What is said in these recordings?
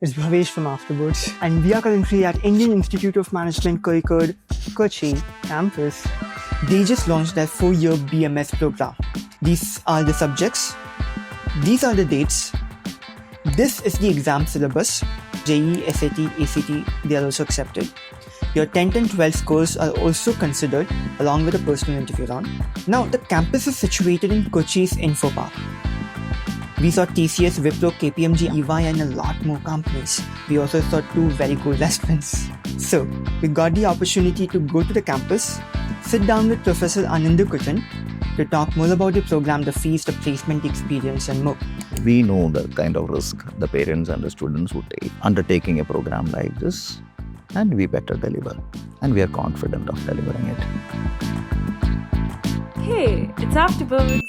It's Bhavesh from Afterwards, and we are currently at Indian Institute of Management Kozhikode Kochi campus. They just launched their 4-year BMS program. These are the subjects. These are the dates. This is the exam syllabus. JEE, SAT, ACT, they are also accepted. Your 10th and 12th scores are also considered along with a personal interview round. Now, the campus is situated in Kochi's Info Park. We saw TCS, Wipro, KPMG, EY and a lot more companies. We also saw 2 very cool restaurants. So, we got the opportunity to go to the campus, sit down with Professor Anandakuttan to talk more about the program, the fees, the placement experience and more. We know the kind of risk the parents and the students would take undertaking a program like this, and we better deliver. And we are confident of delivering it. Hey, it's Afterwards.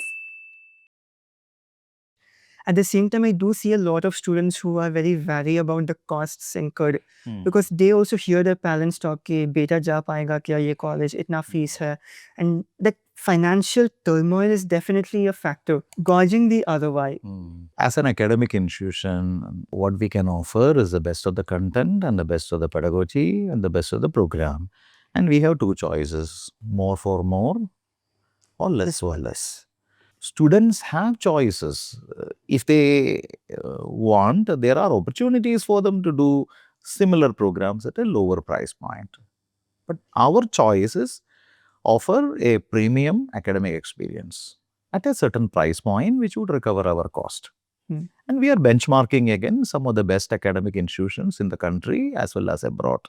At the same time, I do see a lot of students who are very wary about the costs incurred because they also hear their parents talk कि बेटा जा पाएगा क्या ये college इतना fees है, and that financial turmoil is definitely a factor gauging the ROI. As an academic institution, what we can offer is the best of the content and the best of the pedagogy and the best of the program. And we have 2 choices, more for more or less for less. Students have choices. If they want, there are opportunities for them to do similar programs at a lower price point. But our choices offer a premium academic experience at a certain price point which would recover our cost. And we are benchmarking against some of the best academic institutions in the country as well as abroad.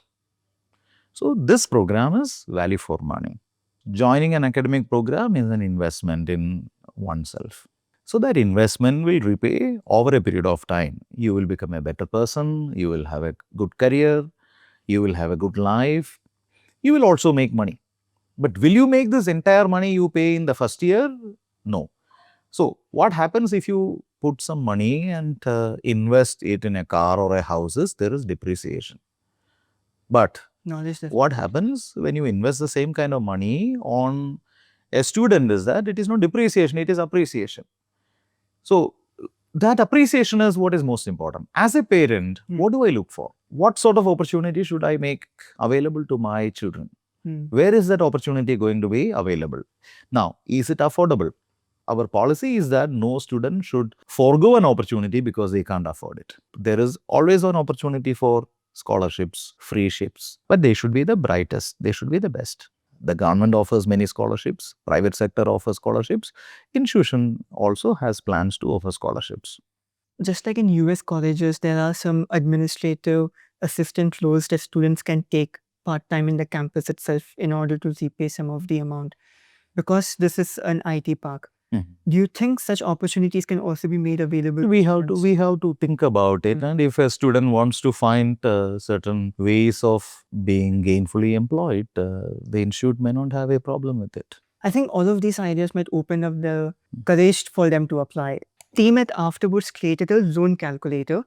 So this program is value for money. Joining an academic program is an investment in oneself. So that investment will repay over a period of time. You will become a better person, you will have a good career, you will have a good life, you will also make money. But will you make this entire money you pay in the first year? No. So what happens if you put some money and invest it in a car or a house? There is depreciation. But what happens when you invest the same kind of money on a student is that it is not depreciation, it is appreciation. So that appreciation is what is most important. As a parent, what do I look for? What sort of opportunity should I make available to my children? Where is that opportunity going to be available? Now, is it affordable? Our policy is that no student should forego an opportunity because they can't afford it. There is always an opportunity for scholarships, freeships, but they should be the brightest, they should be the best. The government offers many scholarships, private sector offers scholarships, institution also has plans to offer scholarships. Just like in US colleges, there are some administrative assistant roles that students can take part-time in the campus itself in order to repay some of the amount. Because this is an IT park, do you think such opportunities can also be made available? We have to think about it, and if a student wants to find certain ways of being gainfully employed, the institute may not have a problem with it. I think all of these ideas might open up the courage for them to apply. Team at Afterwards created a zone calculator.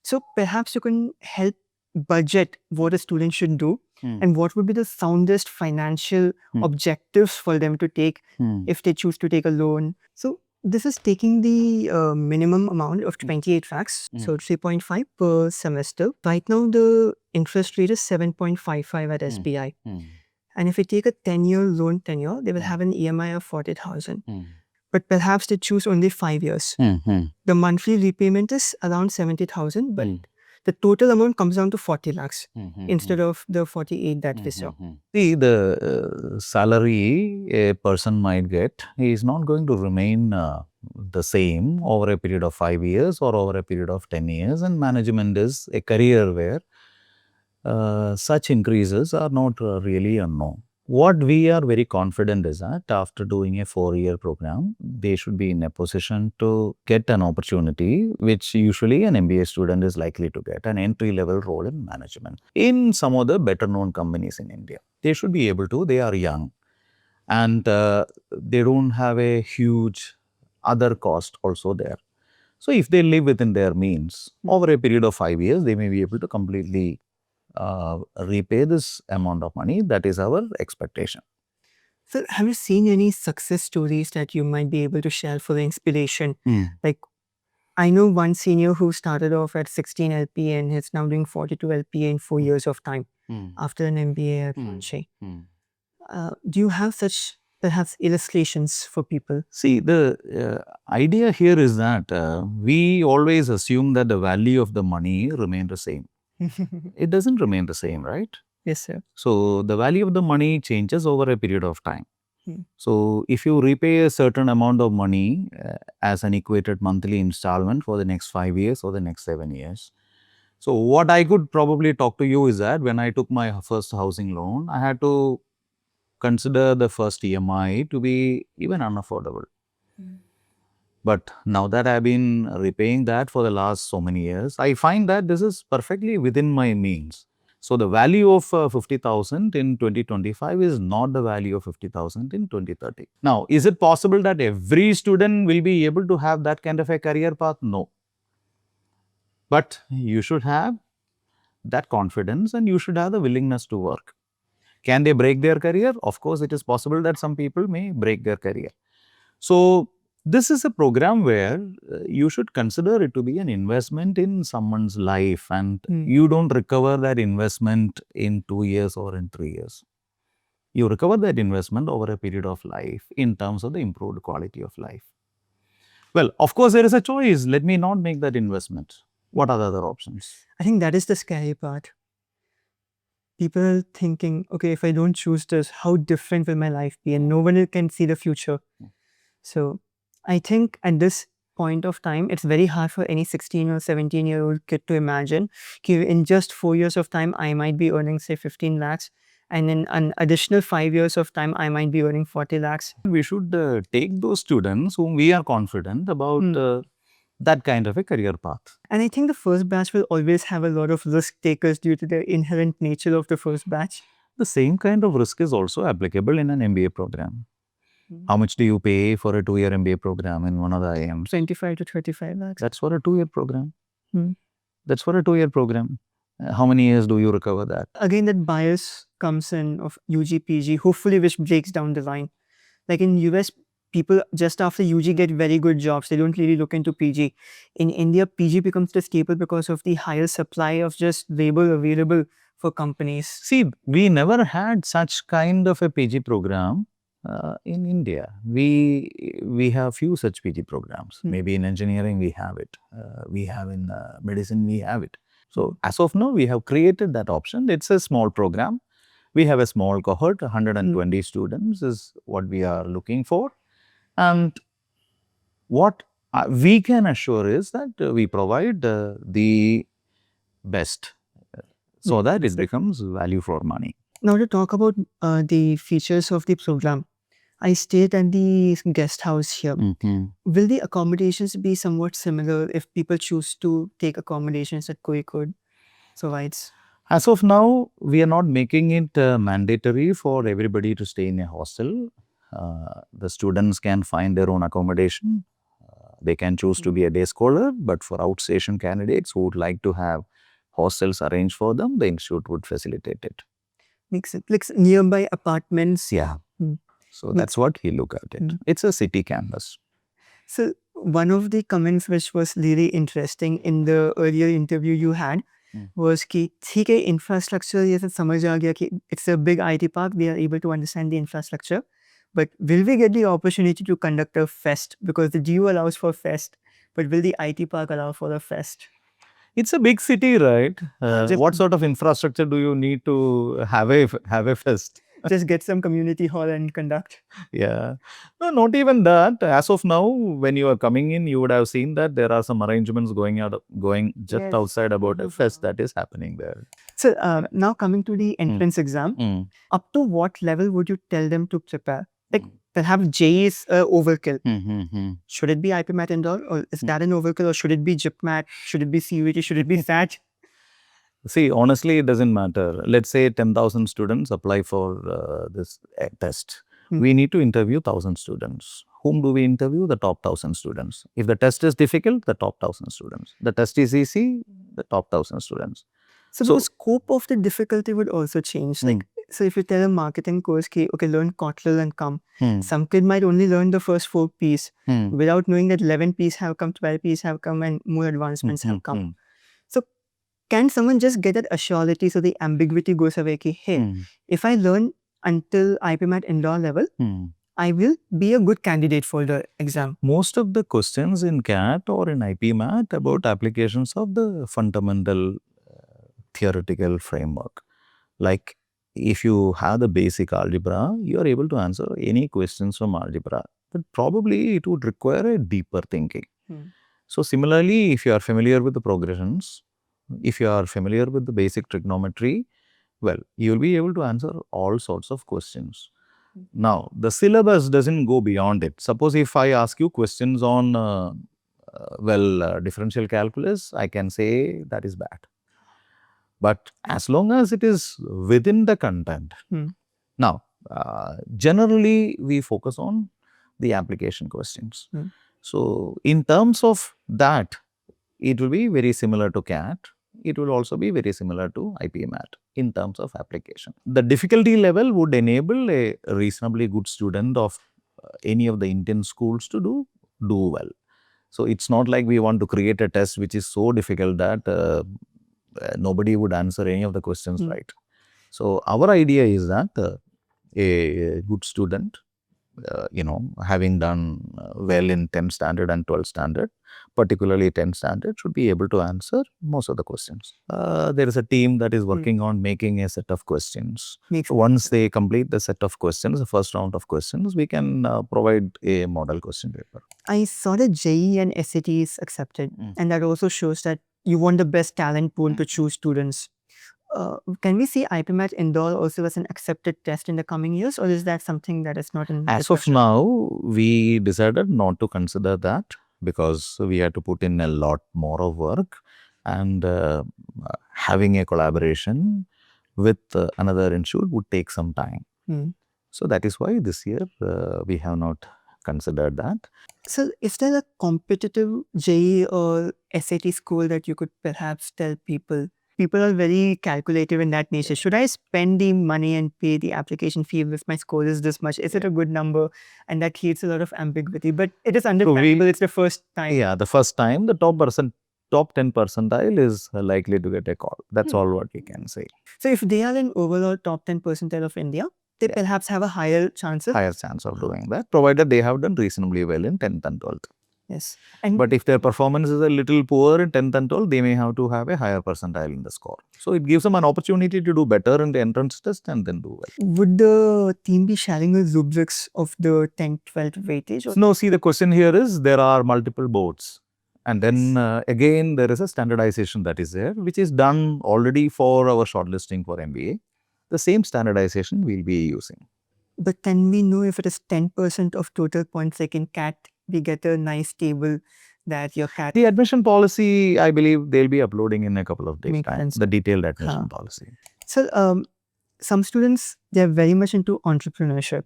So perhaps you can help budget what a student should do and what would be the soundest financial objectives for them to take if they choose to take a loan. So this is taking the minimum amount of 28 lakhs, so 3.5 per semester. Right now the interest rate is 7.55 at SBI. And if you take a 10-year loan tenure, they will have an EMI of 40,000. But perhaps they choose only 5 years. The monthly repayment is around 70,000, but the total amount comes down to 40 lakhs instead of the 48 that we saw. See, the salary a person might get is not going to remain the same over a period of 5 years or over a period of 10 years. And management is a career where such increases are not really unknown. What we are very confident is that after doing a 4-year program, they should be in a position to get an opportunity which usually an MBA student is likely to get, an entry-level role in management in some of the better-known companies in India. They should be able to, they are young and they don't have a huge other cost also there. So if they live within their means, over a period of 5 years, they may be able to completely repay this amount of money. That is our expectation. So have you seen any success stories that you might be able to share for the inspiration? Like I know one senior who started off at 16 LPA and is now doing 42 LPA in 4 years of time after an MBA at Kochi. Do you have such perhaps illustrations for people? See, the idea here is that we always assume that the value of the money remain the same. It doesn't remain the same, right? Yes, sir. So, the value of the money changes over a period of time. So, if you repay a certain amount of money as an equated monthly installment for the next 5 years or the next 7 years. So, what I could probably talk to you is that when I took my first housing loan, I had to consider the first EMI to be even unaffordable. But now that I've been repaying that for the last so many years, I find that this is perfectly within my means. So, the value of 50,000 in 2025 is not the value of 50,000 in 2030. Now, is it possible that every student will be able to have that kind of a career path? No. But you should have that confidence and you should have the willingness to work. Can they break their career? Of course, it is possible that some people may break their career. So, this is a program where you should consider it to be an investment in someone's life and you don't recover that investment in 2 years or in 3 years. You recover that investment over a period of life in terms of the improved quality of life. Well, of course, there is a choice. Let me not make that investment. What are the other options? I think that is the scary part. People thinking, okay, if I don't choose this, how different will my life be? And no one can see the future. So, I think at this point of time, it's very hard for any 16 or 17-year-old kid to imagine that in just 4 years of time, I might be earning, say, 15 lakhs. And in an additional 5 years of time, I might be earning 40 lakhs. We should take those students whom we are confident about that kind of a career path. And I think the first batch will always have a lot of risk takers due to the inherent nature of the first batch. The same kind of risk is also applicable in an MBA program. How much do you pay for a 2-year MBA program in one of the IIMs? 25 to 35 lakhs. That's for a 2-year program. That's for a 2-year program. How many years do you recover that? Again, that bias comes in of UG, PG, hopefully which breaks down the line. Like in US, people just after UG get very good jobs. They don't really look into PG. In India, PG becomes the staple because of the higher supply of just labor available for companies. See, we never had such kind of a PG program. In India, we have few such PG programs. Maybe in engineering we have it. We have in medicine we have it. So as of now, we have created that option. It's a small program. We have a small cohort, 120 students is what we are looking for. And what we can assure is that we provide the best so that it becomes value for money. Now to talk about the features of the program. I stayed at the guest house here. Will the accommodations be somewhat similar if people choose to take accommodations that Kozhikode provides? As of now, we are not making it mandatory for everybody to stay in a hostel. The students can find their own accommodation. They can choose to be a day scholar, but for outstation candidates who would like to have hostels arranged for them, the institute would facilitate it. Makes it like nearby apartments. Yeah. So that's what we look at it. It's a city campus. So one of the comments which was really interesting in the earlier interview you had was कि ठीक है infrastructure ये सब समझ आ गया कि it's a big IT park, we are able to understand the infrastructure, but will we get the opportunity to conduct a fest because the DU allows for fest, but will the IT park allow for a fest? It's a big city, right? What sort of infrastructure do you need to have a fest? Just get some community hall and conduct. Yeah. No, not even that. As of now, when you are coming in, you would have seen that there are some arrangements going just outside about a fest that is happening there. So now coming to the entrance exam, up to what level would you tell them to prepare? Like perhaps JEE is overkill. Should it be IPMAT and all, or is that an overkill, or should it be JIPMAT? Should it be CUET? Should it be SAT? See, honestly, it doesn't matter. Let's say 10,000 students apply for this test. We need to interview 1,000 students. Whom do we interview? The top 1,000 students. If the test is difficult, the top 1,000 students. The test is easy, the top 1,000 students. So the scope of the difficulty would also change. Like So if you tell a marketing course, okay, learn Kotlin and come, Hmm. some kid might only learn the first 4 P's Hmm. without knowing that 11 P's have come, 12 P's have come, and more advancements have come. Hmm. So can someone just get that assurity so the ambiguity goes away? Ki, hey, Hmm. if I learn until IPMAT indoor level, Hmm. I will be a good candidate for the exam. Most of the questions in CAT or in IPMAT about applications of the fundamental theoretical framework. Like if you have the basic algebra, you are able to answer any questions from algebra. But probably it would require a deeper thinking. So similarly, if you are familiar with the progressions, if you are familiar with the basic trigonometry, well, you will be able to answer all sorts of questions. Now, the syllabus doesn't go beyond it. Suppose if I ask you questions on, differential calculus, I can say that is bad. But as long as it is within the content. Now, generally we focus on the application questions. So, in terms of that, it will be very similar to CAT. It will also be very similar to IPMAT in terms of application. The difficulty level would enable a reasonably good student of any of the Indian schools to do well. So, it's not like we want to create a test which is so difficult that nobody would answer any of the questions right. So, our idea is that a good student, having done well in 10th standard and 12th standard, particularly 10th standard, should be able to answer most of the questions. There is a team that is working on making a set of questions. Once they complete the set of questions, the first round of questions, we can provide a model question paper. I saw that JEE and SAT is accepted, and that also shows that you want the best talent pool to choose students. Can we see IPMAT indoor also as an accepted test in the coming years, or is that something that is not in As of discussion? now, we decided not to consider that because we had to put in a lot more of work, and having a collaboration with another institute would take some time. So that is why this year we have not considered that. So is there a competitive JEE or SAT school that you could perhaps tell people? People are very calculative in that nature. Should I spend the money and pay the application fee if my score is this much? Is it a good number? And that creates a lot of ambiguity. But it is understandable. It's the first time. Yeah, the first time, the top 10 percentile is likely to get a call. That's all what we can say. So if they are in overall top 10 percentile of India, they perhaps have a higher chance of doing that, provided they have done reasonably well in 10th and 12th. Yes. But if their performance is a little poor in 10th and 12th, they may have to have a higher percentile in the score. So it gives them an opportunity to do better in the entrance test and then do well. Would the team be sharing the rubrics of the 10th, 12th weightage? Or? No, see, the question here is there are multiple boards. And then again, there is a standardization that is there, which is done already for our shortlisting for MBA. The same standardization we'll be using. But can we know if it is 10% of total points like in CAT, we get a nice table that your CAT... The admission policy, I believe they'll be uploading in a couple of days' time, the detailed admission policy. So, some students, they're very much into entrepreneurship.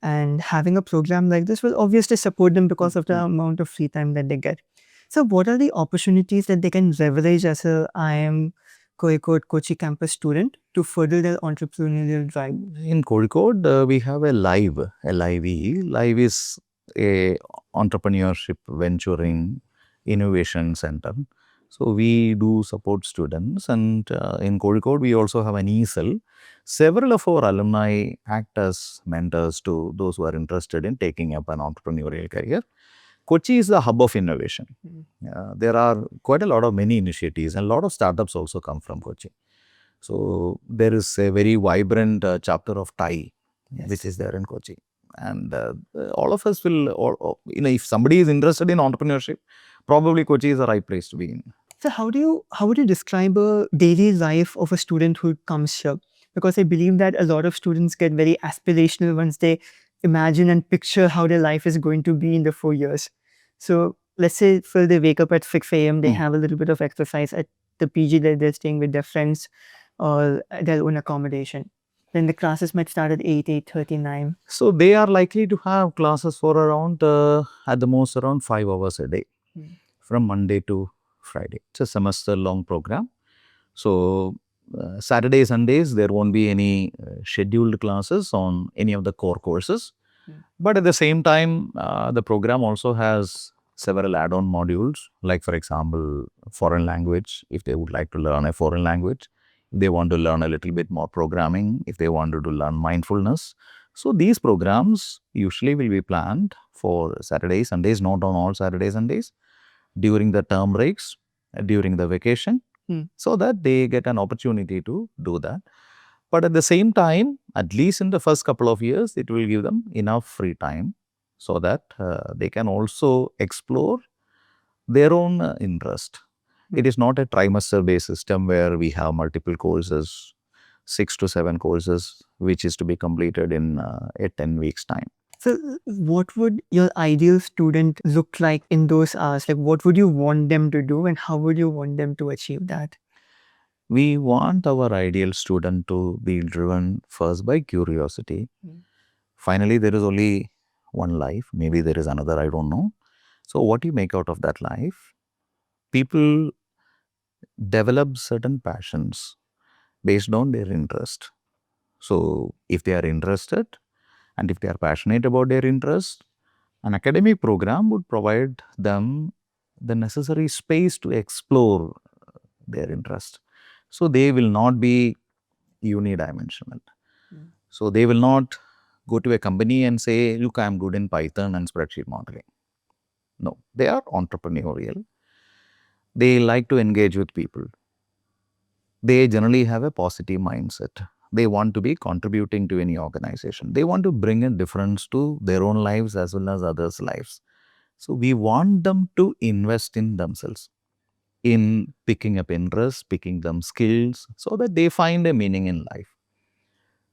And having a program like this will obviously support them because of the amount of free time that they get. So, what are the opportunities that they can leverage as a IIM Kozhikode Kochi campus student to further their entrepreneurial drive? In Kozhikode, we have a LIVE. LIVE is a entrepreneurship venturing innovation center. So we do support students, and in Kozhikode we also have an e-cell. Several of our alumni act as mentors to those who are interested in taking up an entrepreneurial career. Kochi is the hub of innovation. There are quite a lot of many initiatives, and a lot of startups also come from Kochi. So there is a very vibrant chapter of TIE, which is there in Kochi. And all of us will, if somebody is interested in entrepreneurship, probably Kochi is the right place to be in. So how would you describe a daily life of a student who comes here? Because I believe that a lot of students get very aspirational once they imagine and picture how their life is going to be in the 4 years. So let's say they wake up at 6 a.m., they have a little bit of exercise at the PG that they're staying with their friends or their own accommodation. Then the classes might start at 8, 8:39. So they are likely to have classes for around, at the most around 5 hours a day, from Monday to Friday. It's a semester long program. So Saturday, Sundays, there won't be any scheduled classes on any of the core courses. But at the same time, the program also has several add-on modules, like for example, foreign language, if they would like to learn a foreign language, they want to learn a little bit more programming, if they wanted to learn mindfulness. So these programs usually will be planned for Saturdays, Sundays, not on all Saturdays, Sundays, during the term breaks, during the vacation, so that they get an opportunity to do that. But at the same time, at least in the first couple of years, it will give them enough free time so that they can also explore their own interest. It is not a trimester-based system where we have multiple courses, 6 to 7 courses, which is to be completed in a 10 weeks time. So what would your ideal student look like in those hours? Like what would you want them to do and how would you want them to achieve that? We want our ideal student to be driven first by curiosity. Finally, there is only one life. Maybe there is another, I don't know. So what you make out of that life? People develop certain passions based on their interest. So if they are interested and if they are passionate about their interest, an academic program would provide them the necessary space to explore their interest. So they will not be unidimensional. So they will not go to a company and say, look, I'm good in Python and spreadsheet modeling. No, they are entrepreneurial. They like to engage with people. They generally have a positive mindset. They want to be contributing to any organization. They want to bring a difference to their own lives as well as others' lives. So we want them to invest in themselves, in picking up interest, picking them skills, so that they find a meaning in life.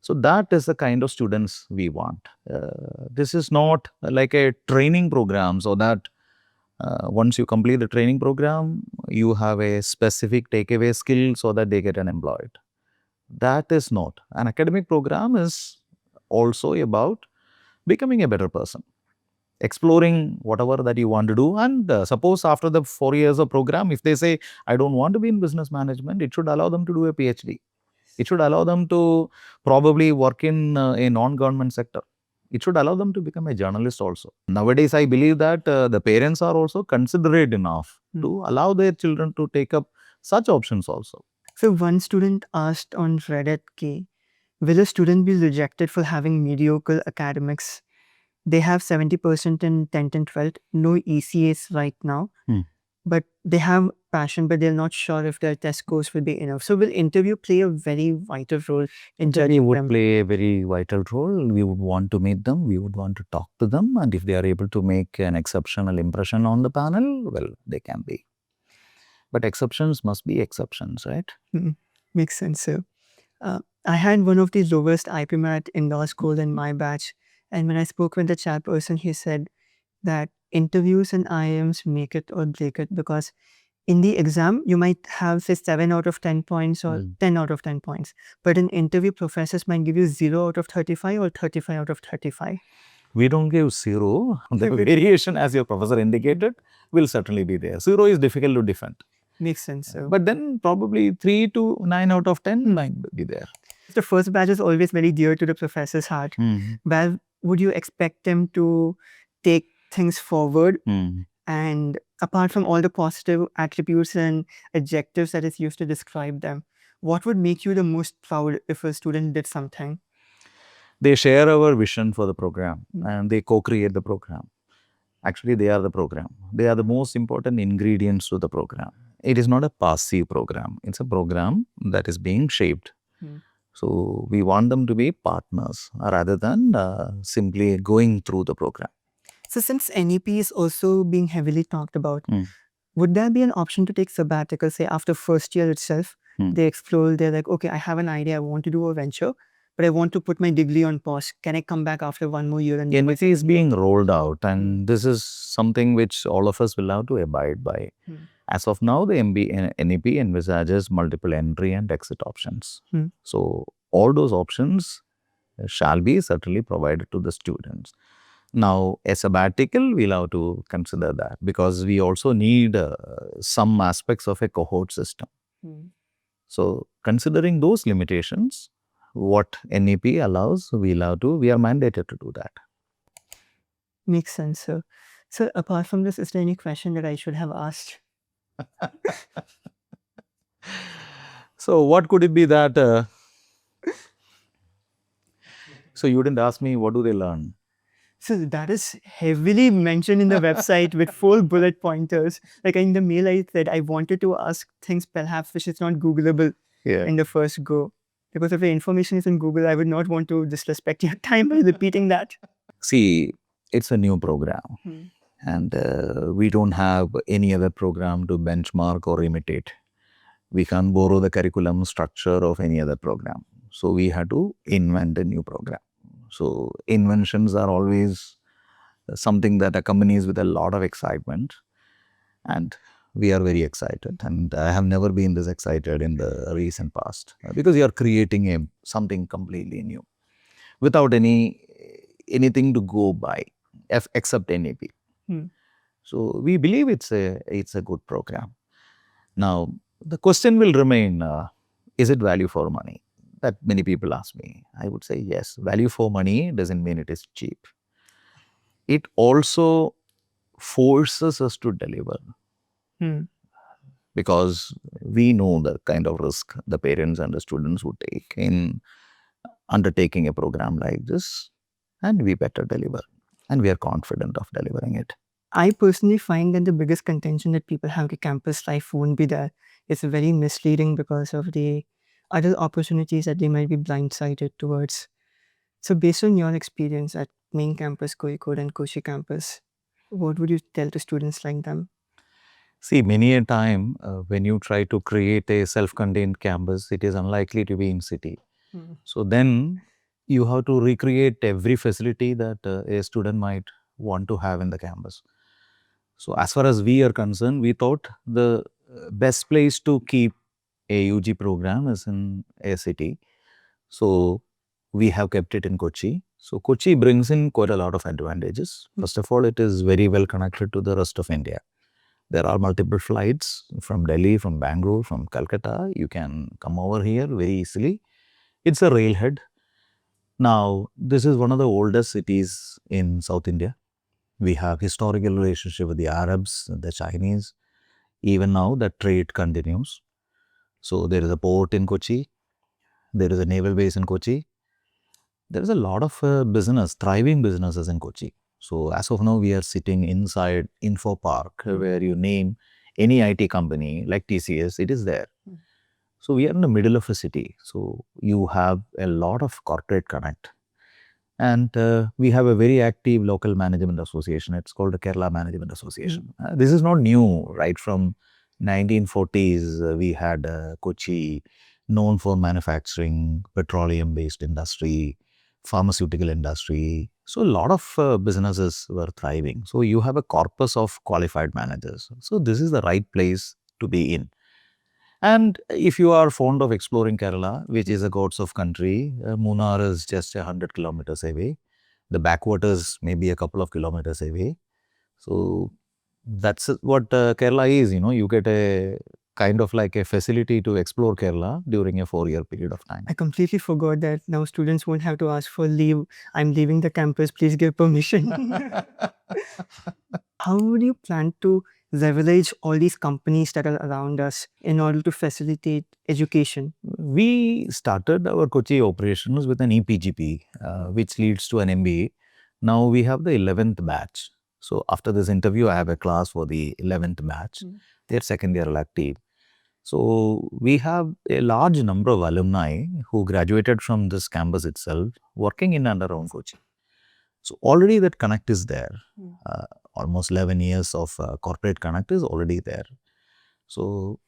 So that is the kind of students we want. This is not like a training program, so that once you complete the training program, you have a specific takeaway skill so that they get unemployed. That is not. An academic program is also about becoming a better person, exploring whatever that you want to do. And suppose after the 4 years of program, if they say, I don't want to be in business management, it should allow them to do a PhD. It should allow them to probably work in a non-government sector. It should allow them to become a journalist also. Nowadays, I believe that the parents are also considerate enough to allow their children to take up such options also. So one student asked on Reddit, will a student be rejected for having mediocre academics? They have 70% in 10th and 12th, no ECAs right now, but they have passion, but they're not sure if their test scores will be enough. So will interview play a very vital role in judging would them? Play a very vital role. We would want to meet them. We would want to talk to them. And if they are able to make an exceptional impression on the panel, well, they can be. But exceptions must be exceptions, right? Makes sense, sir. I had one of the lowest IPMAT in law school in my batch. And when I spoke with the chairperson, he said that interviews and IIMs make it or break it, because in the exam, you might have, say, 7 out of 10 points or 10 out of 10 points. But in interview, professors might give you 0 out of 35 or 35 out of 35. We don't give 0. The variation, as your professor indicated, will certainly be there. 0 is difficult to defend. Makes sense, sir. But then probably 3 to 9 out of 10 might be there. The first batch is always very dear to the professor's heart. Where would you expect them to take things forward? And apart from all the positive attributes and adjectives that is used to describe them, what would make you the most proud if a student did something? They share our vision for the program and they co-create the program. Actually, they are the program. They are the most important ingredients to the program. It is not a passive program. It's a program that is being shaped. So we want them to be partners rather than simply going through the program. So since NEP is also being heavily talked about, would there be an option to take sabbatical, say after first year itself? They explore, they're like, okay, I have an idea, I want to do a venture, but I want to put my degree on pause. Can I come back after 1 more year? And NEP is being rolled out, and this is something which all of us will have to abide by. As of now, the NEP envisages multiple entry and exit options. So all those options shall be certainly provided to the students. Now, a sabbatical, we'll have to consider that because we also need some aspects of a cohort system. So considering those limitations, what NEP allows, we are mandated to do that. Makes sense, sir. So apart from this, is there any question that I should have asked? So what could it be that, so you didn't ask me what do they learn? So that is heavily mentioned in the website with 4 bullet pointers. Like in the mail I said, I wanted to ask things perhaps which is not Googleable in the first go. Because if the information is in Google, I would not want to disrespect your time by repeating that. See, it's a new program. And we don't have any other program to benchmark or imitate. We can't borrow the curriculum structure of any other program. So we had to invent a new program. So inventions are always something that accompanies with a lot of excitement. And we are very excited. And I have never been this excited in the recent past because you are creating something completely new without anything to go by except NEP. So we believe it's a good program. Now, the question will remain, is it value for money? That many people ask me. I would say yes. Value for money doesn't mean it is cheap. It also forces us to deliver. Because we know the kind of risk the parents and the students would take in undertaking a program like this, and we better deliver. And we are confident of delivering it. I personally find that the biggest contention that people have to campus life won't be there. It's very misleading because of the other opportunities that they might be blindsided towards. So based on your experience at main campus, Kozhikode and Kochi campus, what would you tell to students like them? See, many a time when you try to create a self-contained campus, it is unlikely to be in city. So then you have to recreate every facility that a student might want to have in the campus. So as far as we are concerned, we thought the best place to keep a UG program is in a city. So we have kept it in Kochi. So Kochi brings in quite a lot of advantages. First of all, it is very well connected to the rest of India. There are multiple flights from Delhi, from Bangalore, from Calcutta. You can come over here very easily. It's a railhead. Now, this is one of the oldest cities in South India. We have historical relationship with the Arabs, the Chinese. Even now, that trade continues. So, there is a port in Kochi. There is a naval base in Kochi. There is a lot of business, thriving businesses in Kochi. So, as of now, we are sitting inside Info Park, where you name any IT company like TCS, it is there. So, we are in the middle of a city. So, you have a lot of corporate connect. And we have a very active local management association. It's called the Kerala Management Association. This is not new, right? From 1940s, we had Kochi, known for manufacturing, petroleum-based industry, pharmaceutical industry. So, a lot of businesses were thriving. So, you have a corpus of qualified managers. So, this is the right place to be in. And if you are fond of exploring Kerala, which is a gods of country, Munnar is just 100 kilometers away. The backwaters may be a couple of kilometers away. So that's what Kerala is, you get a kind of like a facility to explore Kerala during a 4-year period of time. I completely forgot that now students won't have to ask for leave. I'm leaving the campus, please give permission. How would you plan to leverage all these companies that are around us in order to facilitate education? We started our Kochi operations with an EPGP, which leads to an MBA. Now we have the 11th batch. So after this interview, I have a class for the 11th batch. They're second year elective. So we have a large number of alumni who graduated from this campus itself, working in and around Kochi. So already that connect is there. Almost 11 years of corporate connect is already there. So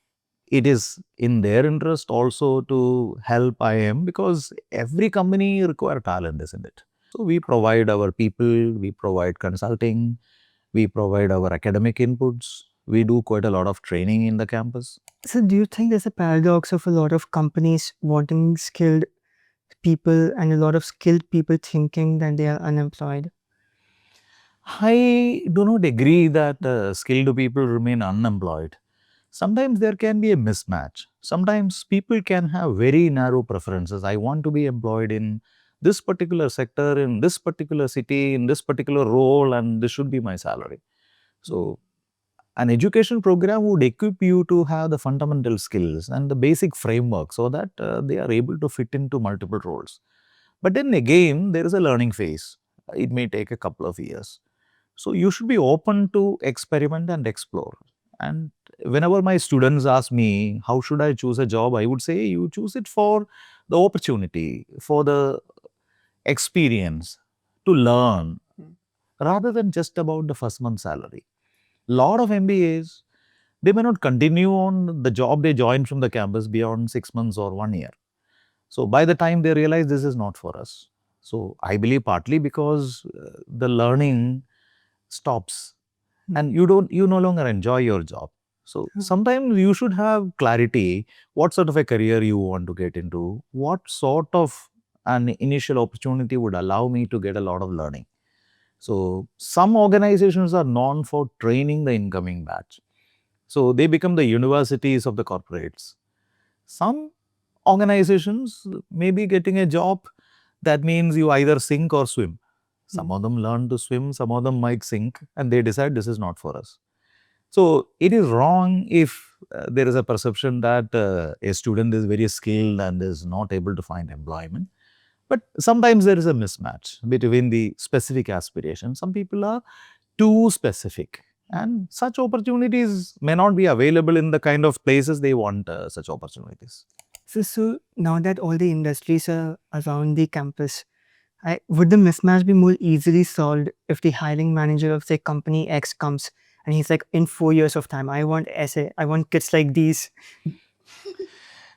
it is in their interest also to help IIM because every company requires talent, isn't it? So we provide our people, we provide consulting, we provide our academic inputs. We do quite a lot of training in the campus. So do you think there's a paradox of a lot of companies wanting skilled people and a lot of skilled people thinking that they are unemployed? I do not agree that skilled people remain unemployed. sometimes there can be a mismatch. Sometimes people can have very narrow preferences. I want to be employed in this particular sector, in this particular city, in this particular role, and this should be my salary. So, an education program would equip you to have the fundamental skills and the basic framework so that they are able to fit into multiple roles. But then again, there is a learning phase. It may take a couple of years. So, you should be open to experiment and explore. And whenever my students ask me, how should I choose a job? I would say, you choose it for the opportunity, for the experience, to learn, rather than just about the first month salary. Lot of MBAs, they may not continue on the job they joined from the campus beyond 6 months or 1 year. So, by the time they realize this is not for us. So, I believe partly because the learning stops and you no longer enjoy your job. So, sometimes you should have clarity what sort of a career you want to get into, what sort of an initial opportunity would allow me to get a lot of learning. So, some organizations are known for training the incoming batch. So, they become the universities of the corporates. Some organizations may be getting a job that means you either sink or swim. Some of them learn to swim, some of them might sink, and they decide this is not for us. So, it is wrong if there is a perception that a student is very skilled and is not able to find employment. But sometimes there is a mismatch between the specific aspirations. Some people are too specific, and such opportunities may not be available in the kind of places they want such opportunities. So now that all the industries are around the campus, would the mismatch be more easily solved if the hiring manager of, say, company X comes and he's like, in 4 years of time, I want kids like these.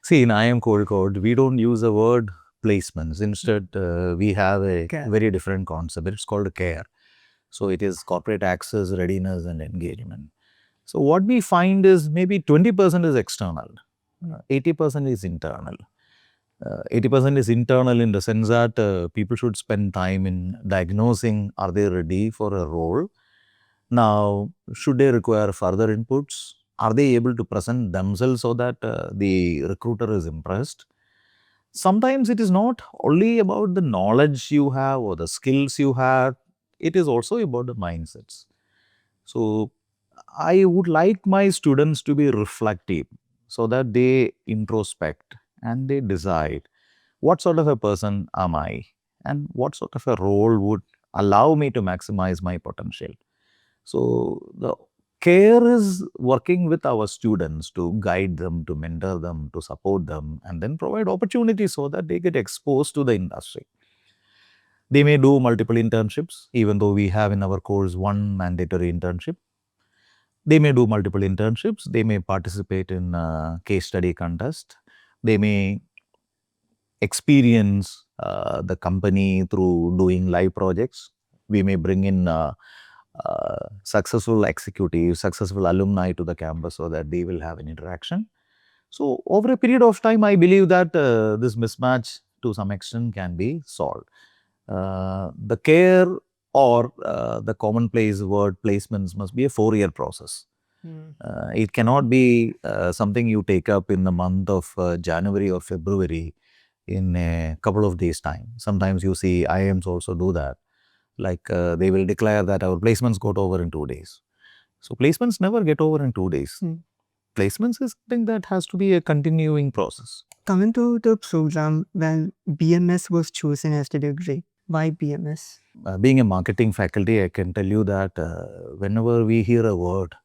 See, in IIM Kozhikode, we don't use the word placements. Instead, we have a very different concept. It's called care. So, it is corporate access, readiness, and engagement. So, what we find is maybe 20% is external, 80% is internal. 80% is internal in the sense that people should spend time in diagnosing, are they ready for a role? Now, should they require further inputs? Are they able to present themselves so that the recruiter is impressed? Sometimes it is not only about the knowledge you have or the skills you have, it is also about the mindsets. So, I would like my students to be reflective so that they introspect and they decide what sort of a person am I and what sort of a role would allow me to maximize my potential. So, the care is working with our students to guide them, to mentor them, to support them, and then provide opportunities so that they get exposed to the industry. They may do multiple internships, even though we have in our course one mandatory internship. They may do multiple internships. They may participate in case study contest. They may experience the company through doing live projects. We may bring in successful executives, successful alumni to the campus so that they will have an interaction. So, over a period of time, I believe that this mismatch to some extent can be solved. The care or the commonplace word placements must be a 4-year process. It cannot be something you take up in the month of January or February in a couple of days' time. Sometimes you see IIMs also do that. Like they will declare that our placements got over in 2 days. So, placements never get over in 2 days. Placements is something that has to be a continuing process. Coming to the program, when BMS was chosen as the degree, why BMS? Being a marketing faculty, I can tell you that whenever we hear a word,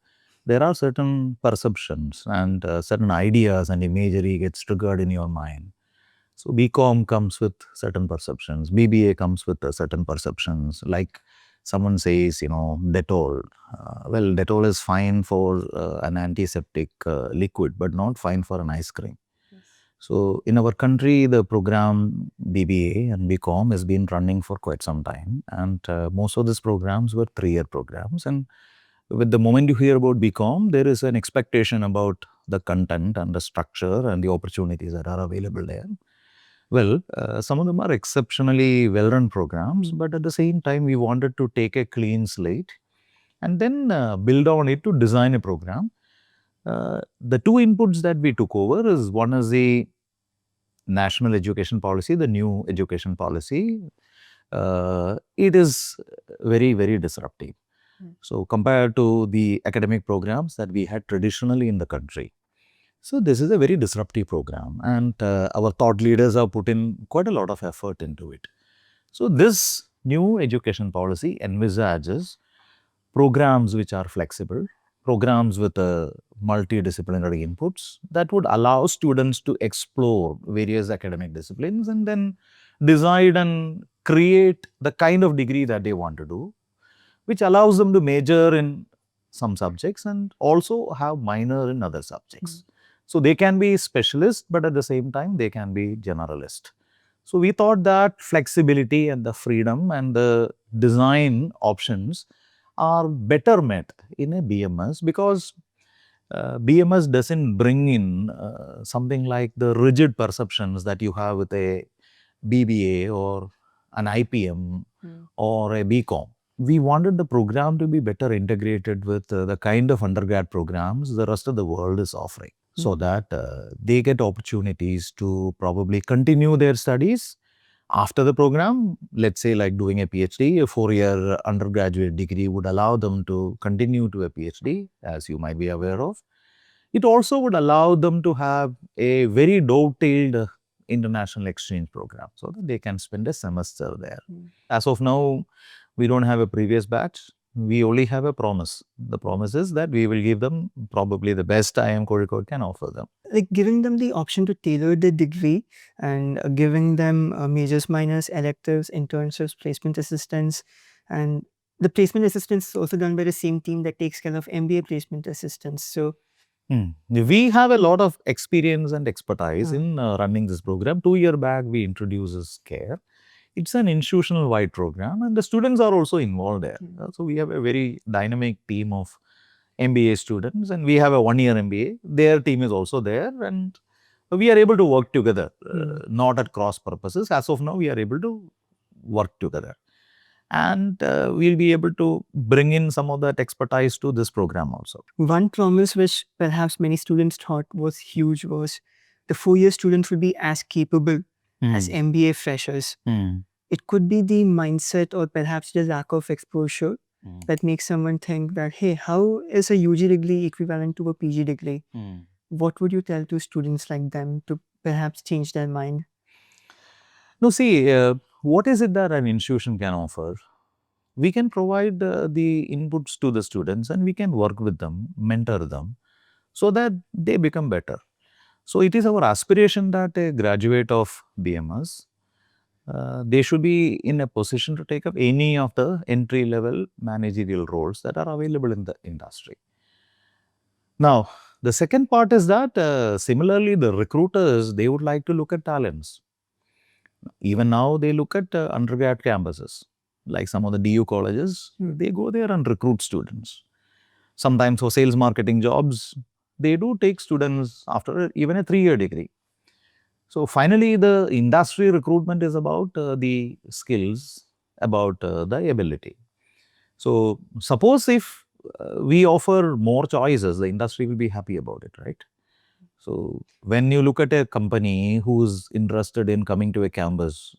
there are certain perceptions and certain ideas and imagery gets triggered in your mind. So, BCom comes with certain perceptions, BBA comes with certain perceptions, like someone says, Dettol. Well, Dettol is fine for an antiseptic liquid, but not fine for an ice cream. So, in our country, the program BBA and BCom has been running for quite some time, and most of these programs were 3-year programs. And with the moment you hear about BCom, there is an expectation about the content and the structure and the opportunities that are available there. Well, some of them are exceptionally well-run programs, but at the same time, we wanted to take a clean slate and then build on it to design a program The two inputs that we took over is one is the national education policy, the new education policy. It is very, very disruptive. So compared to the academic programs that we had traditionally in the country. So this is a very disruptive program, and our thought leaders have put in quite a lot of effort into it. So this new education policy envisages programs which are flexible, programs with multidisciplinary inputs that would allow students to explore various academic disciplines and then decide and create the kind of degree that they want to do, which allows them to major in some subjects and also have minor in other subjects. So they can be specialist, but at the same time they can be generalist. So we thought that flexibility and the freedom and the design options are better met in a BMS because BMS doesn't bring in something like the rigid perceptions that you have with a BBA or an IPM or a BCom. We wanted the program to be better integrated with the kind of undergrad programs the rest of the world is offering, so that they get opportunities to probably continue their studies after the program. Let's say like doing a PhD, a 4-year undergraduate degree would allow them to continue to a PhD, as you might be aware of. It also would allow them to have a very dovetailed international exchange program so that they can spend a semester there. As of now, we don't have a previous batch. We only have a promise. The promise is that we will give them probably the best IIM Kozhikode can offer them. Like giving them the option to tailor the degree and giving them majors, minors, electives, internships, placement assistance, and the placement assistance is also done by the same team that takes care of MBA placement assistance. So we have a lot of experience and expertise in running this program. 2 years back, we introduced SCARE. It's an institutional-wide program and the students are also involved there. So we have a very dynamic team of MBA students and we have a 1-year MBA. Their team is also there and we are able to work together, not at cross purposes. As of now, we are able to work together. And we'll be able to bring in some of that expertise to this program also. One promise which perhaps many students thought was huge was the 4-year students will be as capable as MBA freshers. It could be the mindset or perhaps the lack of exposure that makes someone think that, hey, how is a UG degree equivalent to a PG degree? What would you tell to students like them to perhaps change their mind? No, see, what is it that an institution can offer? We can provide the inputs to the students and we can work with them, mentor them so that they become better. So it is our aspiration that a graduate of BMS, they should be in a position to take up any of the entry-level managerial roles that are available in the industry. Now, the second part is that similarly, the recruiters, they would like to look at talents. Even now, they look at undergrad campuses, like some of the DU colleges, they go there and recruit students. Sometimes for sales marketing jobs, they do take students after even a 3-year degree. So finally, the industry recruitment is about the skills, about the ability. So suppose if we offer more choices, the industry will be happy about it, right? So when you look at a company who's interested in coming to a campus,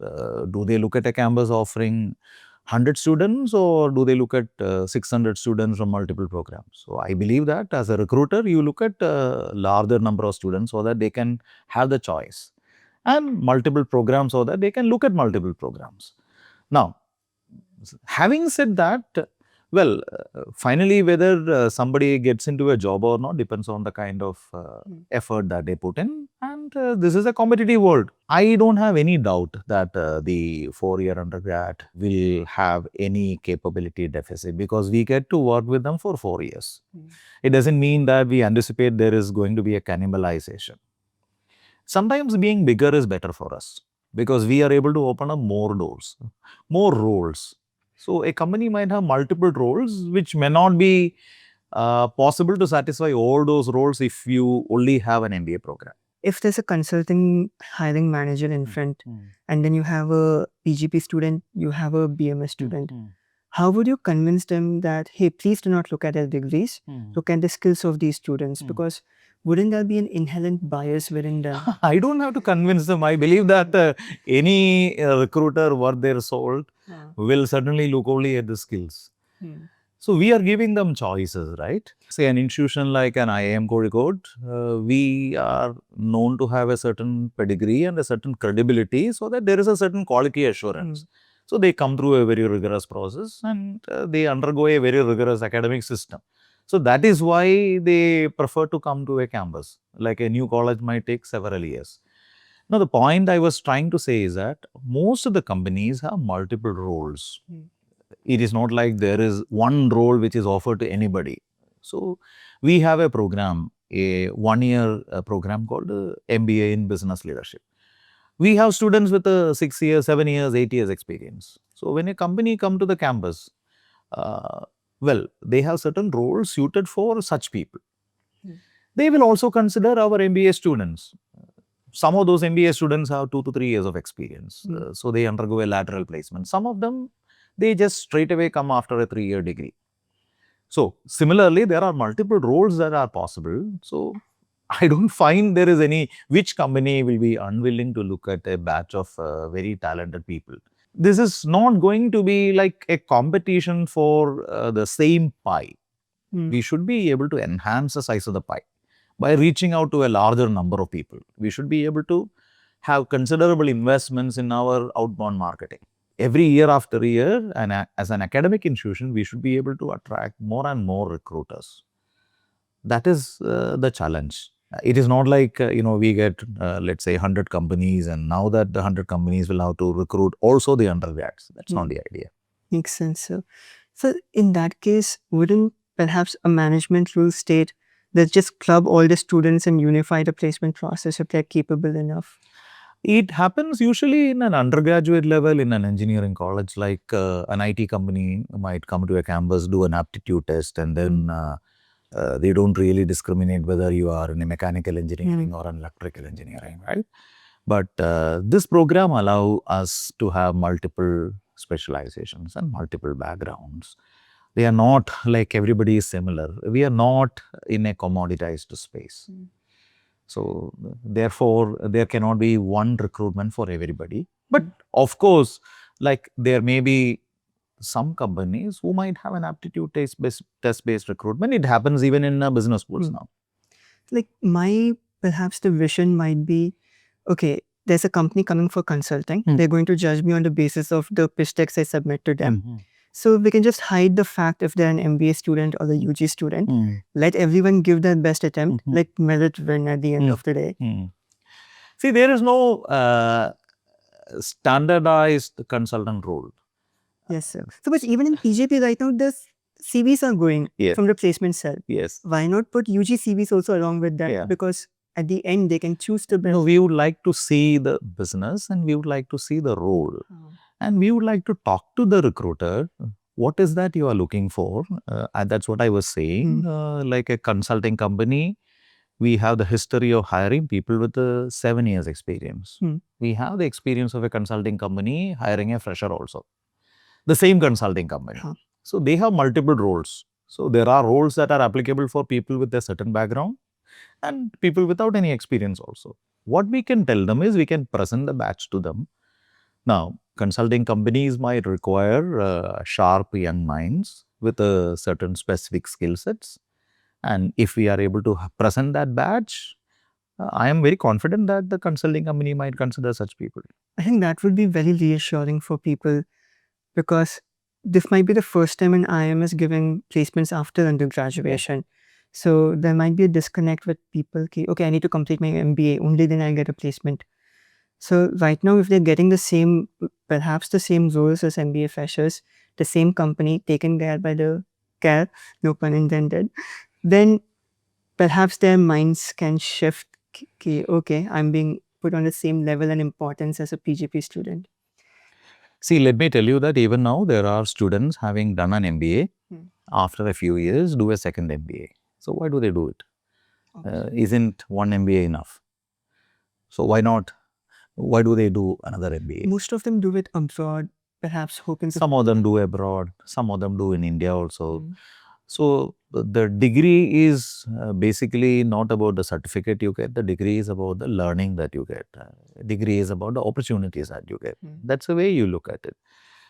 do they look at a campus offering 100 students or do they look at 600 students from multiple programs? So I believe that as a recruiter, you look at a larger number of students so that they can have the choice, and multiple programs so that they can look at multiple programs. Now, having said that, well, finally, whether somebody gets into a job or not depends on the kind of effort that they put in. And this is a competitive world. I don't have any doubt that the 4-year undergrad will have any capability deficit because we get to work with them for 4 years. It doesn't mean that we anticipate there is going to be a cannibalization. Sometimes being bigger is better for us because we are able to open up more doors, more roles. So a company might have multiple roles which may not be possible to satisfy all those roles if you only have an MBA program. If there's a consulting hiring manager in front and then you have a PGP student, you have a BMS student, how would you convince them that, hey, please do not look at their degrees, look at the skills of these students? Because wouldn't there be an inherent bias within them? I don't have to convince them. I believe that any recruiter worth their salt will certainly look only at the skills. So we are giving them choices, right? Say an institution like an IIM Kozhikode, we are known to have a certain pedigree and a certain credibility, so that there is a certain quality assurance. So they come through a very rigorous process and they undergo a very rigorous academic system. So that is why they prefer to come to a campus. Like a new college might take several years. Now the point I was trying to say is that most of the companies have multiple roles. It is not like there is one role which is offered to anybody. So we have a program, a one-year program called MBA in Business Leadership. We have students with 6 years, 7 years, 8 years experience. So when a company come to the campus, well, they have certain roles suited for such people. They will also consider our MBA students. Some of those MBA students have 2 to 3 years of experience. So they undergo a lateral placement. Some of them, they just straight away come after a 3-year degree. So similarly, there are multiple roles that are possible. So I don't find there is any, which company will be unwilling to look at a batch of very talented people. This is not going to be like a competition for the same pie. We should be able to enhance the size of the pie by reaching out to a larger number of people. We should be able to have considerable investments in our outbound marketing. Every year after year, and as an academic institution, we should be able to attract more and more recruiters. That is the challenge. It is not like, we get, let's say, 100 companies, and now that the 100 companies will have to recruit also the undergrads. That's not the idea. Makes sense, sir. So in that case, wouldn't perhaps a management rule state that just club all the students and unify the placement process if they're capable enough? It happens usually in an undergraduate level in an engineering college, like an IT company might come to a campus, do an aptitude test, and then they don't really discriminate whether you are in a mechanical engineering or an electrical engineering, right? But this program allows us to have multiple specializations and multiple backgrounds. They are not like everybody is similar. We are not in a commoditized space. So therefore, there cannot be one recruitment for everybody. But of course, like there may be some companies who might have an aptitude test-based recruitment. It happens even in business schools now. Like perhaps the vision might be, okay, there's a company coming for consulting. They're going to judge me on the basis of the pitch decks I submit to them. So we can just hide the fact if they're an MBA student or the UG student. Let everyone give their best attempt, let merit win at the end of the day. See, there is no standardized consultant role. Yes, sir. So, but even in PJP right now, the CVs are going from the placement cell. Yes. Why not put UG CVs also along with that? Because at the end, they can choose the best. No, we would like to see the business and we would like to see the role. And we would like to talk to the recruiter. What is that you are looking for? And that's what I was saying. Like a consulting company, we have the history of hiring people with 7 years experience. We have the experience of a consulting company hiring a fresher also. The same consulting company. So they have multiple roles. So there are roles that are applicable for people with a certain background and people without any experience also. What we can tell them is we can present the batch to them. Now, consulting companies might require sharp young minds with a certain specific skill sets. And if we are able to present that batch, I am very confident that the consulting company might consider such people. I think that would be very reassuring for people, because this might be the first time an IIM is giving placements after undergraduation. So there might be a disconnect with people. Okay, I need to complete my MBA, only then I'll get a placement. So right now, if they're getting perhaps the same roles as MBA freshers, the same company taken care by the care, no pun intended, then perhaps their minds can shift. Okay, I'm being put on the same level and importance as a PGP student. See, let me tell you that even now there are students having done an MBA, after a few years do a second MBA. So why do they do it? Isn't one MBA enough? So why not? Why do they do another MBA? Most of them do it abroad perhaps hoping to... Some of them do abroad, some of them do in India also. So the degree is basically not about the certificate you get, the degree is about the learning that you get. Degree is about the opportunities that you get. That's the way you look at it.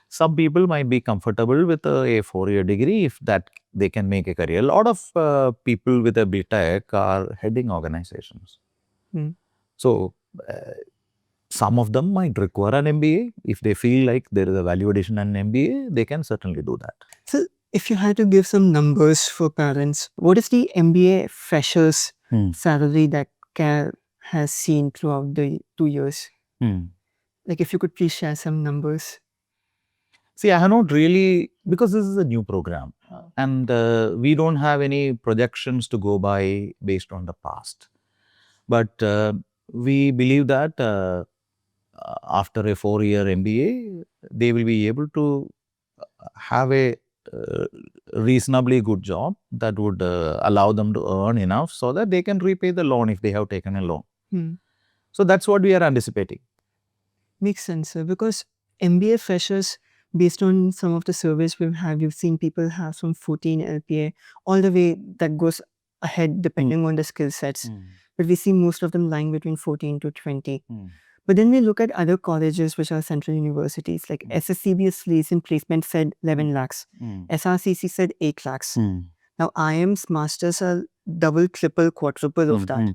Some people might be comfortable with a 4-year degree if that they can make a career. A lot of people with a B.Tech are heading organizations. So some of them might require an MBA. If they feel like there is a value addition in an MBA, they can certainly do that. So if you had to give some numbers for parents, what is the MBA freshers salary that CARE has seen throughout the 2 years? Like if you could please share some numbers. See, I have not really, because this is a new program and we don't have any projections to go by based on the past. But we believe that after a 4-year MBA, they will be able to have a reasonably good job that would allow them to earn enough so that they can repay the loan if they have taken a loan. So that's what we are anticipating. Makes sense, sir, because MBA freshers, based on some of the surveys we've had, you've seen people have from 14 LPA all the way that goes ahead depending on the skill sets. But we see most of them lying between 14 to 20. But then we look at other colleges which are central universities, like SSCBS recent placement said 11 lakhs. SRCC said 8 lakhs. Now IIM's masters are double, triple, quadruple of that.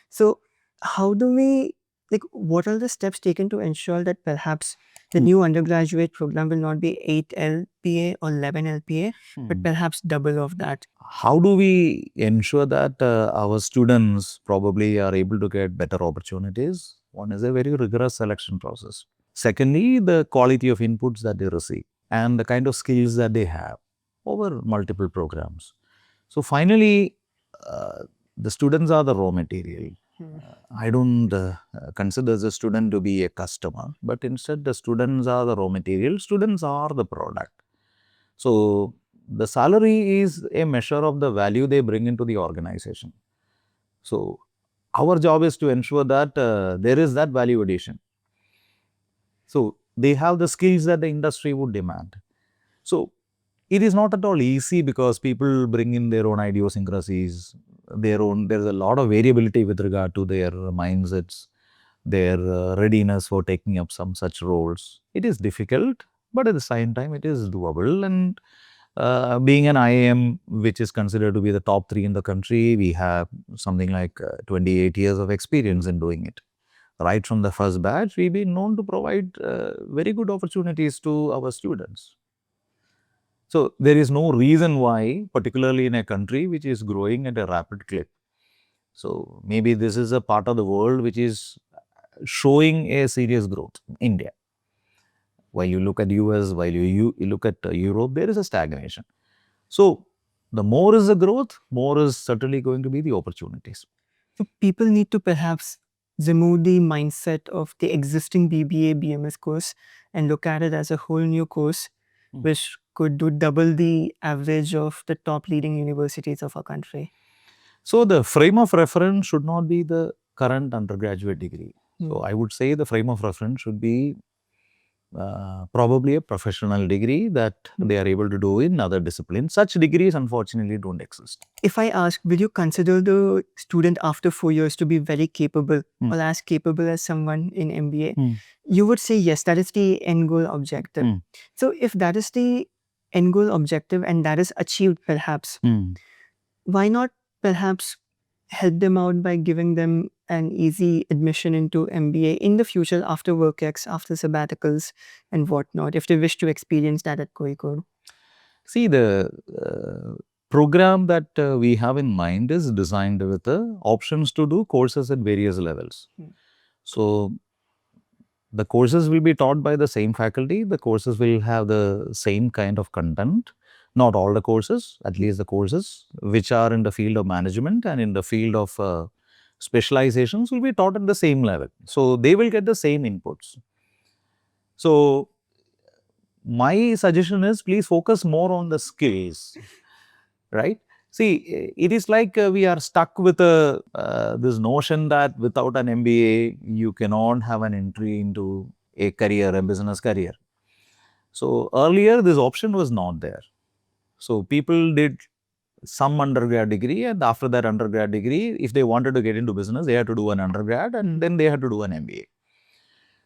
So how do we, like, what are the steps taken to ensure that perhaps the new undergraduate program will not be 8 LPA or 11 LPA, but perhaps double of that? How do we ensure that our students probably are able to get better opportunities? One is a very rigorous selection process. Secondly, the quality of inputs that they receive and the kind of skills that they have over multiple programs. So finally, the students are the raw material. I don't consider the student to be a customer, but instead the students are the raw material, students are the product. So the salary is a measure of the value they bring into the organization. So our job is to ensure that there is that value addition. So they have the skills that the industry would demand. So it is not at all easy because people bring in their own idiosyncrasies, there's a lot of variability with regard to their mindsets, their readiness for taking up some such roles. It is difficult, but at the same time, it is doable. And being an IIM, which is considered to be the top 3 in the country, we have something like 28 years of experience in doing it. Right from the first batch, we've been known to provide very good opportunities to our students. So there is no reason why, particularly in a country which is growing at a rapid clip. So maybe this is a part of the world which is showing a serious growth, India. While you look at US, while you look at Europe, there is a stagnation. So the more is the growth, more is certainly going to be the opportunities. So people need to perhaps remove the mindset of the existing BBA BMS course and look at it as a whole new course, which could do double the average of the top leading universities of our country. So the frame of reference should not be the current undergraduate degree. So I would say the frame of reference should be probably a professional degree that they are able to do in other disciplines. Such degrees unfortunately don't exist. If I ask, will you consider the student after 4 years to be very capable or as capable as someone in MBA? You would say yes, that is the end goal objective. So if that is the end goal objective and that is achieved perhaps, why not perhaps help them out by giving them an easy admission into MBA in the future after WorkX, after sabbaticals and whatnot, if they wish to experience that at Kozhikode? See, the program that we have in mind is designed with the options to do courses at various levels. So the courses will be taught by the same faculty, the courses will have the same kind of content. Not all the courses, at least the courses which are in the field of management and in the field of specializations will be taught at the same level. So they will get the same inputs. So my suggestion is please focus more on the skills, right? See, it is like we are stuck with this notion that without an MBA, you cannot have an entry into a career, a business career. So earlier this option was not there. So people did some undergrad degree, and after that undergrad degree, if they wanted to get into business, they had to do an undergrad and then they had to do an MBA.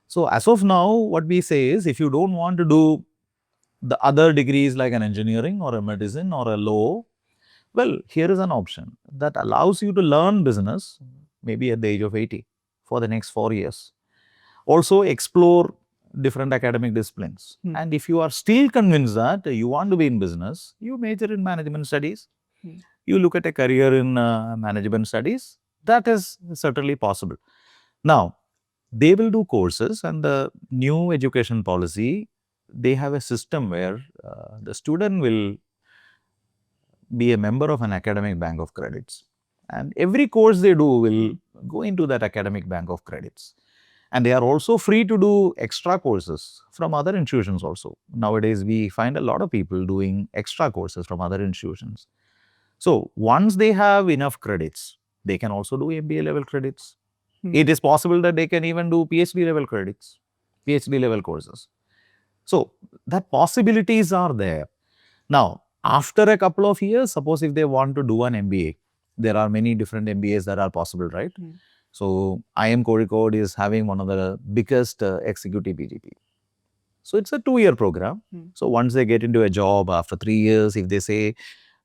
So as of now, what we say is, if you don't want to do the other degrees like an engineering or a medicine or a law, well, here is an option that allows you to learn business maybe at the age of 80 for the next 4 years. Also explore different academic disciplines. And if you are still convinced that you want to be in business, you major in management studies. You look at a career in management studies. That is certainly possible. Now, they will do courses, and the new education policy, they have a system where the student will be a member of an academic bank of credits. And every course they do will go into that academic bank of credits. And they are also free to do extra courses from other institutions also. Nowadays, we find a lot of people doing extra courses from other institutions. So, once they have enough credits, they can also do MBA level credits. It is possible that they can even do PhD level credits, PhD level courses. So, that possibilities are there. Now, after a couple of years, suppose if they want to do an MBA, there are many different MBAs that are possible, right? So, IIM Kozhikode is having one of the biggest executive PGP. So, it's a 2-year program. So, once they get into a job after 3 years, if they say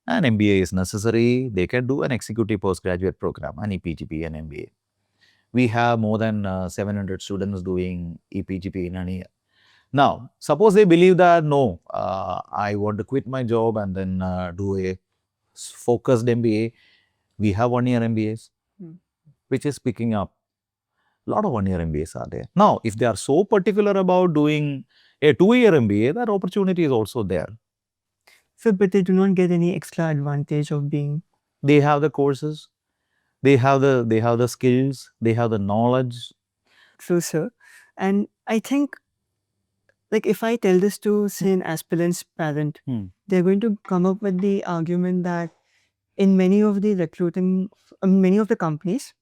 an MBA is necessary, they can do an executive postgraduate program, an EPGP and MBA. We have more than 700 students doing EPGP in a year. Now, suppose they believe that, no, I want to quit my job and then do a focused MBA. We have 1-year MBAs, which is picking up. A lot of 1-year MBAs are there. Now, if they are so particular about doing a 2-year MBA, that opportunity is also there. So, but they do not get any extra advantage of being. They have the courses, they have the skills, they have the knowledge. So, sir, and I think, like, if I tell this to, say, an aspirant's parent, they're going to come up with the argument that in many of the many of the companies,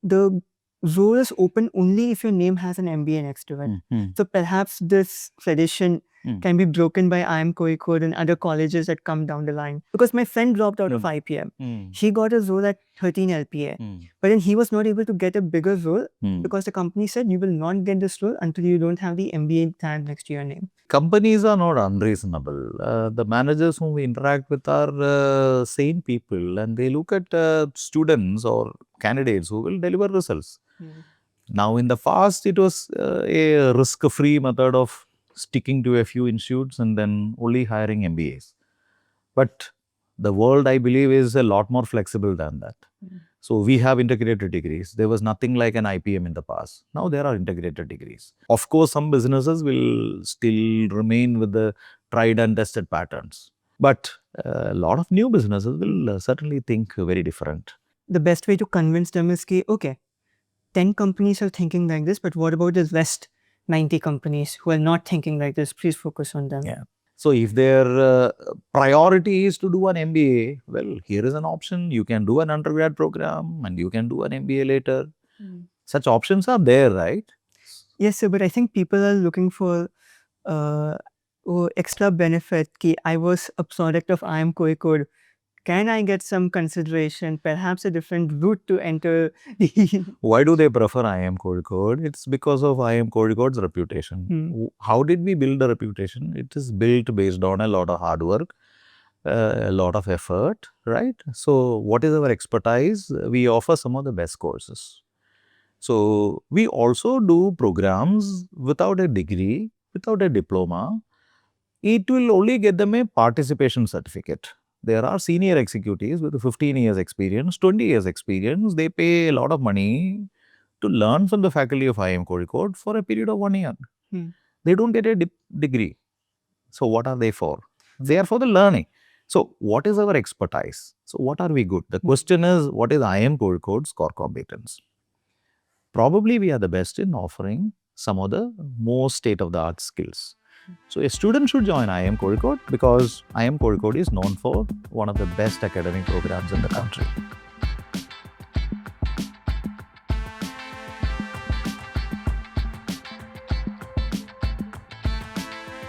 the role is open only if your name has an MBA next to it. So perhaps this tradition can be broken by IIM Kozhikode and other colleges that come down the line. Because my friend dropped out of IPM. He got a role at 13 LPA. But then he was not able to get a bigger role because the company said you will not get this role until you don't have the MBA tag next to your name. Companies are not unreasonable. The managers whom we interact with are sane people, and they look at students or candidates who will deliver results. Now, in the past, it was a risk-free method of sticking to a few institutes and then only hiring MBAs. But the world, I believe, is a lot more flexible than that. So, we have integrated degrees. There was nothing like an IPM in the past. Now, there are integrated degrees. Of course, some businesses will still remain with the tried and tested patterns. But a lot of new businesses will certainly think very different. The best way to convince them is, okay, 10 companies are thinking like this, but what about the rest 90 companies who are not thinking like this? Please focus on them. Yeah. So, if their priority is to do an MBA, well, here is an option. You can do an undergrad program and you can do an MBA later. Such options are there, right? Yes, sir, but I think people are looking for extra benefit. I was a product of IIM Kozhikode. Can I get some consideration, perhaps a different route to enter? Why do they prefer IIM Kozhikode? It's because of IIM Kozhikode's reputation. How did we build a reputation? It is built based on a lot of hard work, a lot of effort, right? So, what is our expertise? We offer some of the best courses. So, we also do programs without a degree, without a diploma. It will only get them a participation certificate. There are senior executives with 15 years experience, 20 years experience. They pay a lot of money to learn from the faculty of IIM Kozhikode for a period of 1 year. They don't get a degree. So, what are they for? They are for the learning. So, what is our expertise? So, what are we good? The question is, what is IIM Kozhikode's core competence? Probably we are the best in offering some of the most state-of-the-art skills. So, a student should join IIM Kozhikode because IIM Kozhikode is known for one of the best academic programs in the country.